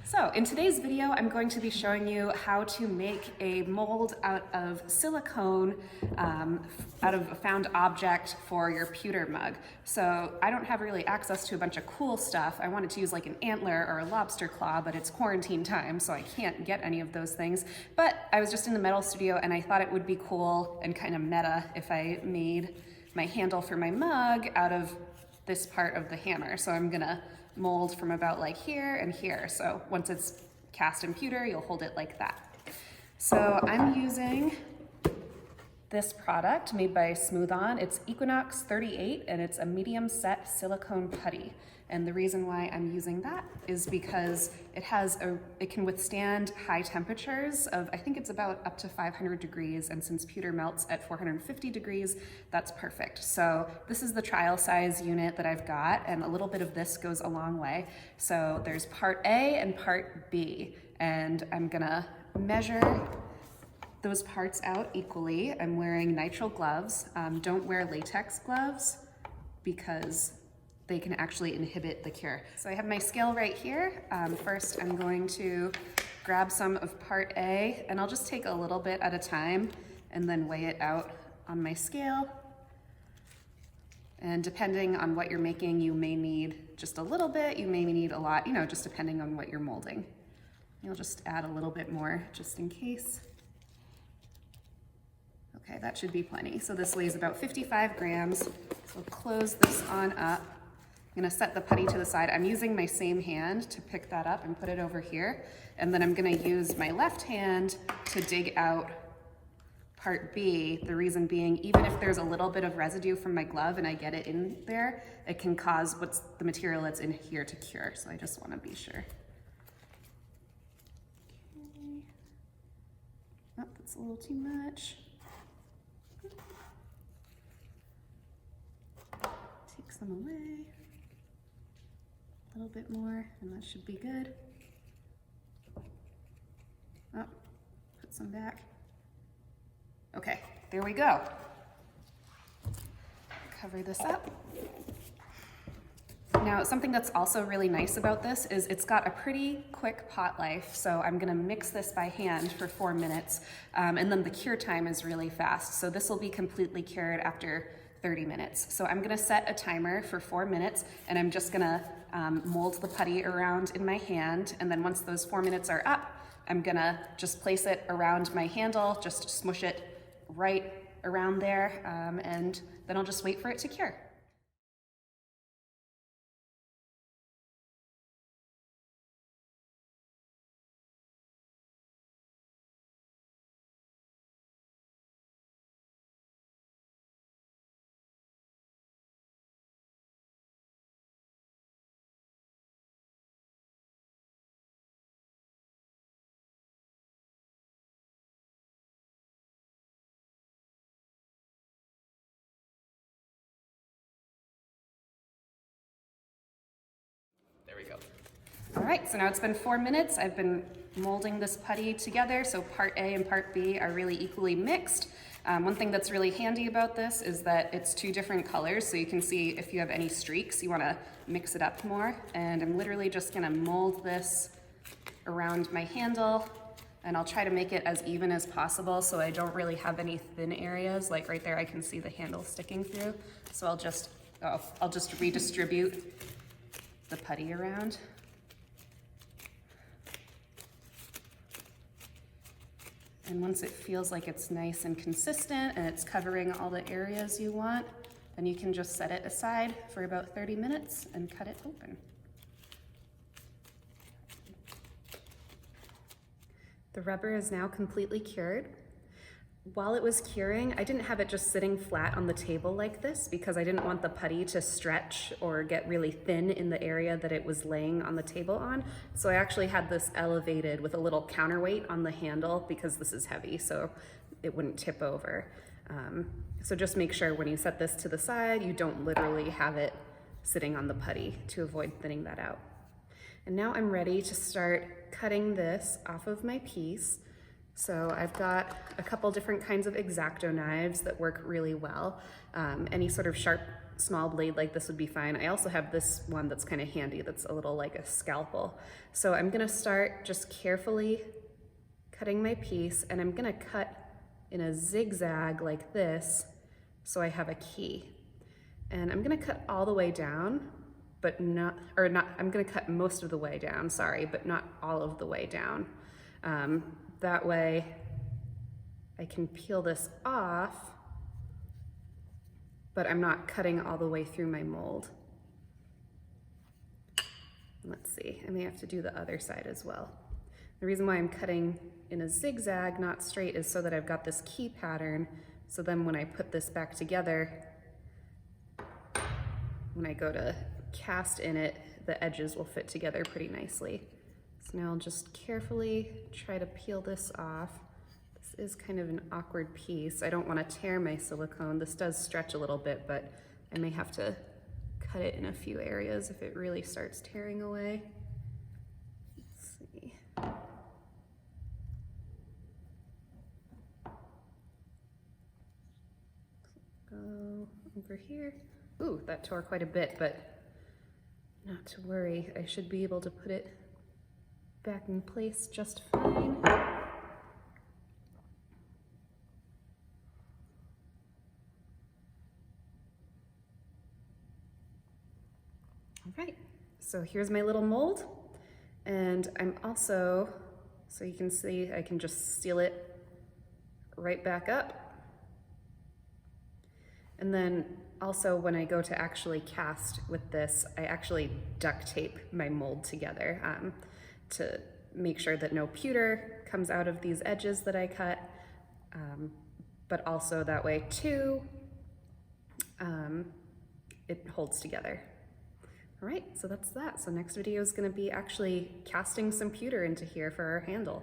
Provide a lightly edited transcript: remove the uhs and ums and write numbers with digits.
So in today's video, I'm going to be showing you how to make a mold out of silicone, out of a found object for your pewter mug. So I don't have really access to a bunch of cool stuff. I wanted to use like an antler or a lobster claw, but it's quarantine time, so I can't get any of those things. But I was just in the metal studio and I thought it would be cool and kind of meta if I made my handle for my mug out of this part of the hammer. So I'm gonna mold from about like here and here. So once it's cast in pewter, you'll hold it like that. So I'm using this product made by Smooth On. It's Equinox 38 and it's a medium set silicone putty. And the reason why I'm using that is because it can withstand high temperatures of, I think it's about up to 500 degrees, and since pewter melts at 450 degrees, that's perfect. So this is the trial size unit that I've got, and a little bit of this goes a long way. So there's part A and part B, and I'm gonna measure those parts out equally. I'm wearing nitrile gloves. Don't wear latex gloves because they can actually inhibit the cure. So I have my scale right here. First, I'm going to grab some of part A, and I'll just take a little bit at a time and then weigh it out on my scale. And depending on what you're making, you may need just a little bit, you may need a lot, just depending on what you're molding. You'll just add a little bit more just in case. Okay, that should be plenty. So this weighs about 55 grams. So close this on up. I'm gonna set the putty to the side. I'm using my same hand to pick that up and put it over here. And then I'm gonna use my left hand to dig out part B. The reason being, even if there's a little bit of residue from my glove and I get it in there, it can cause what's the material that's in here to cure. So I just wanna be sure. Okay. Oh, that's a little too much. Take some away. A little bit more, and that should be good. Oh, put some back. Okay, there we go. Cover this up. Now, something that's also really nice about this is it's got a pretty quick pot life, so I'm gonna mix this by hand for 4 minutes, and then the cure time is really fast. So this will be completely cured after 30 minutes. So I'm gonna set a timer for 4 minutes, and I'm just gonna mold the putty around in my hand, and then once those 4 minutes are up, I'm gonna just place it around my handle, just smush it right around there, and then I'll just wait for it to cure. There we go. All right, so now it's been 4 minutes. I've been molding this putty together, so part A and part B are really equally mixed. One thing that's really handy about this is that it's 2 different colors, so you can see if you have any streaks, you wanna mix it up more. And I'm literally just gonna mold this around my handle, and I'll try to make it as even as possible so I don't really have any thin areas. Like right there, I can see the handle sticking through. So I'll just redistribute the putty around. And once it feels like it's nice and consistent and it's covering all the areas you want, then you can just set it aside for about 30 minutes and cut it open. The rubber is now completely cured. While it was curing, I didn't have it just sitting flat on the table like this because I didn't want the putty to stretch or get really thin in the area that it was laying on the table on. So I actually had this elevated with a little counterweight on the handle because this is heavy, so it wouldn't tip over. So just make sure when you set this to the side, you don't literally have it sitting on the putty to avoid thinning that out. And now I'm ready to start cutting this off of my piece. So I've got a couple different kinds of X-Acto knives that work really well. Any sort of sharp small blade like this would be fine. I also have this one that's kind of handy, that's a little like a scalpel. So I'm gonna start just carefully cutting my piece, and I'm gonna cut in a zigzag like this so I have a key. And I'm gonna cut all the way down, but I'm gonna cut most of the way down, sorry, but not all of the way down. That way I can peel this off, but I'm not cutting all the way through my mold. Let's see, I may have to do the other side as well. The reason why I'm cutting in a zigzag, not straight, is so that I've got this key pattern, so then when I put this back together, when I go to cast in it, the edges will fit together pretty nicely. So now I'll just carefully try to peel this off. This is kind of an awkward piece. I don't want to tear my silicone. This does stretch a little bit, but I may have to cut it in a few areas if it really starts tearing away. Let's see. Go over here. Ooh, that tore quite a bit, but not to worry. I should be able to put it back in place just fine. All right, so here's my little mold. And I'm also, so you can see, I can just seal it right back up. And then also when I go to actually cast with this, I actually duct tape my mold together to make sure that no pewter comes out of these edges that I cut, but also that way too, it holds together. All right, so that's that. So next video is gonna be actually casting some pewter into here for our handle.